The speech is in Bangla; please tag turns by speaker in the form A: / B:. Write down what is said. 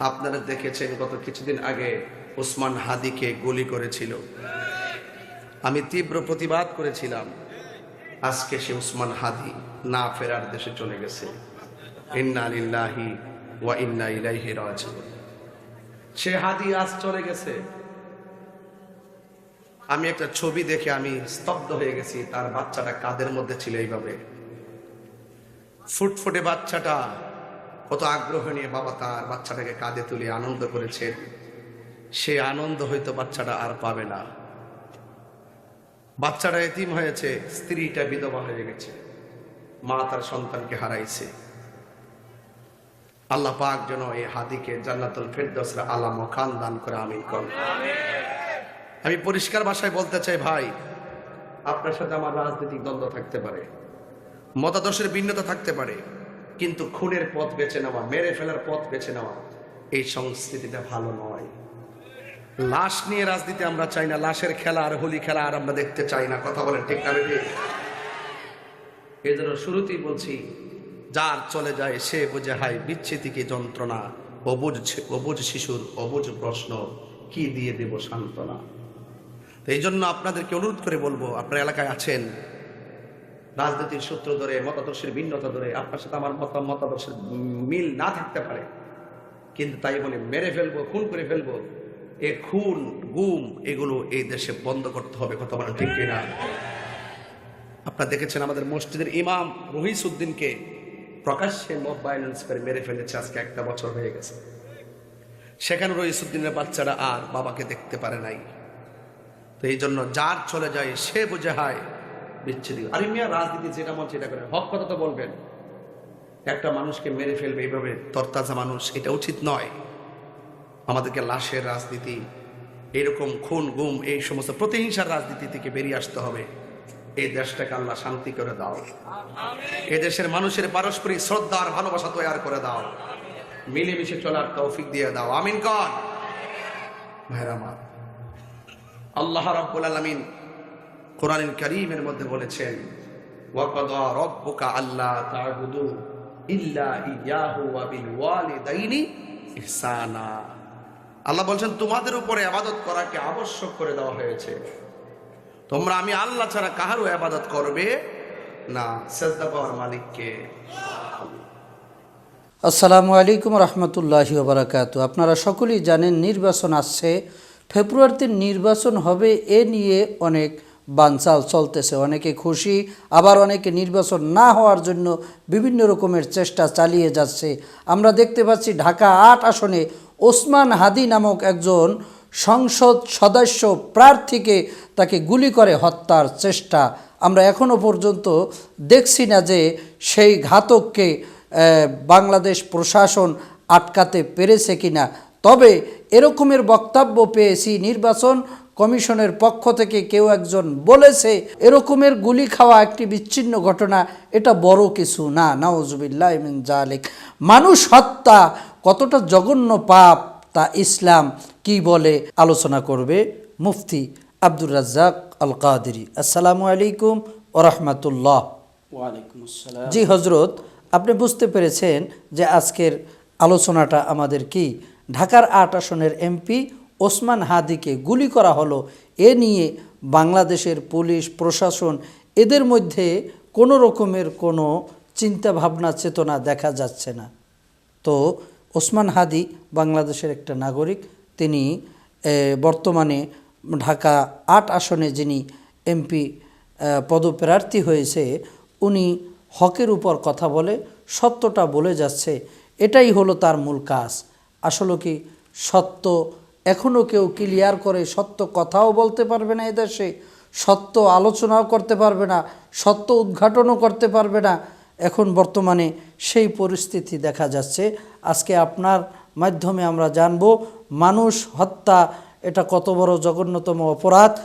A: আপনারা দেখেছেন গত কিছুদিন আগে ওসমান হাদিকে গুলি করেছিল। আমি তীব্র প্রতিবাদ করেছিলাম। আজকে সে ওসমান হাদি না ফেরার দেশে চলে গেছে। ইন্না লিল্লাহি ওয়া ইন্না ইলাইহি রাজিউন। সে হাদি আজ চলে গেছে। আমি একটা ছবি দেখে আমি স্তব্ধ হয়ে গেছি। তার বাচ্চাটা কাদের মধ্যে ছিল এইভাবে, ফুটফুটে বাচ্চাটা, কত আগ্রহ নিয়ে বাবা তার বাচ্চাটাকে কাঁধে তুলে আনন্দ করেছেন। সে আনন্দ হয়তো বাচ্চাটা আর পাবে না। বাচ্চাটা এতিম হয়েছে, স্ত্রীটা বিধবা হয়ে গেছে, মা তার সন্তানকে হারাইছে। আল্লাহ পাক যেন এই হাদিকে জান্নাতুল ফেরদৌসের আলা মাকাম দান করে, আমিন করুন। আমি পরিষ্কার ভাষায় বলতে চাই, ভাই, আপনার সাথে আমার রাজনৈতিক দ্বন্দ্ব থাকতে পারে, মতাদর্শের ভিন্নতা থাকতে পারে, কিন্তু খুনের পথ বেছে নেওয়া, মেরে ফেলার পথ বেছে নেওয়া, এই সংস্কৃতিটা ভালো নয়। লাশ নিয়ে রাজনীতি আমরা চাই না। লাশের খেলা আর হোলি খেলা আর আমরা দেখতে চাই না। কথা বলেন ঠিক না? এই জন্য শুরুতেই বলছি, যার চলে যায় সে বুঝে হায় বিচ্ছেদি কি যন্ত্রণা, অবুঝ শিশুর অবুঝ প্রশ্ন, কি দিয়ে দেব সান্ত্বনা। এই জন্য আপনাদেরকে অনুরোধ করে বলবো, আপনার এলাকায় আছেন, রাজনীতির সূত্র ধরে, মতাদর্শের ভিন্নতা ধরে আপনার সাথে আমার মতাদর্শের মিল না থাকতে পারে, কিন্তু তাই বলে মেরে ফেলবো, খুন করে ফেলবো, এ খুন গুম এগুলো এই দেশে বন্ধ করতে হবে। কথা বলেন ঠিক কিনা? আপনারা দেখেছেন আমাদের মসজিদের ইমাম রহিসউদ্দিনকে প্রকাশ্যে মব ভায়োলেন্স করে মেরে ফেলেছে। আজকে 1 বছর হয়ে গেছে। সেখানে রহিসউদ্দিনের বাচ্চারা আর বাবাকে দেখতে পারে নাই। তো এই জন্য যার চলে যায় সে বুঝে হয় বিচ্ছেদ। আরে মিয়া, রাজনীতি যেটা মন সেটা করে, হক কথা তো বলবেন। একটা মানুষকে মেরে ফেলবে এইভাবে তরতাজা মানুষ, এটা উচিত নয়। আমাদেরকে লাশের রাজনীতি, এরকম খুন গুম, এই সমস্ত প্রতিহিংসার রাজনীতি থেকে বেরিয়ে আসতে হবে। এই দেশটাকে আল্লাহ শান্তি করে দাও। এই দেশের মানুষের পারস্পরিক শ্রদ্ধা আর ভালোবাসা তৈরি করে দাও। মিলেমিশে চলার তৌফিক দিয়ে দাও, আমিন কর। ভাইরা আমার, আল্লাহ রাব্বুল আলামিন কোরআনুল কারীমের মধ্যে বলেছেন, ওয়াকাদা রাব্বুকা আল্লা তা'বুদু ইল্লা ইয়াহু ওয়া বিল ওয়ালিদাইনি ইহসানা। আল্লাহ বলছেন তোমাদের উপরে ইবাদত করাকে আবশ্যক করে দেওয়া হয়েছে। তোমরা আমি আল্লাহ ছাড়া কাহারও ইবাদত করবে না। সিজদা পাওয়ার মালিককে।
B: আসসালামু আলাইকুম রহমতুল্লাহি ওয়া বারাকাতুহু। আপনারা সকলেই জানেন নির্বাচন আসছে, ফেব্রুয়ারিতে নির্বাচন হবে, এ নিয়ে অনেক বানচাল চলতেছে। অনেকে খুশি, আবার অনেকে নির্বাচন না হওয়ার জন্য বিভিন্ন রকমের চেষ্টা চালিয়ে যাচ্ছে। আমরা দেখতে পাচ্ছি ঢাকা 8 আসনে ওসমান হাদি নামক একজন সংসদ সদস্য প্রার্থীকে তাকে গুলি করে হত্যার চেষ্টা। আমরা এখনও পর্যন্ত দেখছি না যে সেই ঘাতককে বাংলাদেশ প্রশাসন আটকাতে পেরেছে কিনা। তবে এরকমের বক্তব্য পেয়েছি, নির্বাচন কমিশনের পক্ষ থেকে কেউ একজন বলেছে এরকমের গুলি খাওয়া একটি বিচ্ছিন্ন ঘটনা, এটা বড় কিছু না। নাউজুবিল্লাহ মিন জালিক। মানুষ হত্যা কতটা জঘন্য পাপ তা ইসলাম কি বলে আলোচনা করবে মুফতি আব্দুর রাজ্জাক আল কাদেরী। আসসালামু আলাইকুম ওয়া রাহমাতুল্লাহ।
C: ওয়ালাইকুম আসসালাম।
B: জি হজরত, আপনি বুঝতে পেরেছেন যে আজকের আলোচনাটা আমাদের কি? ঢাকার 8 আসনের এমপি ওসমান হাদিকে গুলি করা হলো, এ নিয়ে বাংলাদেশের পুলিশ প্রশাসন এদের মধ্যে কোনো রকমের কোনো চিন্তা ভাবনা চেতনা দেখা যাচ্ছে না। তো ওসমান হাদি বাংলাদেশের একটা নাগরিক, তিনি বর্তমানে ঢাকা 8 আসনে যিনি এমপি পদপ্রার্থী হয়েছে, উনি হকের উপর কথা বলে সত্যটা বলে যাচ্ছে। এটাই হলো তার মূল কাজ। আসলে কি সত্য এখনও কেউ ক্লিয়ার করে সত্য কথাও বলতে পারবে না, এদেশে সত্য আলোচনাও করতে পারবে না, সত্য উদ্ঘাটনও করতে পারবে না। এখন বর্তমানে সেই পরিস্থিতি দেখা যাচ্ছে। আজকে আপনার মাধ্যমে আমরা জানব মানুষ হত্যা এটা কত বড় জঘন্যতম অপরাধ।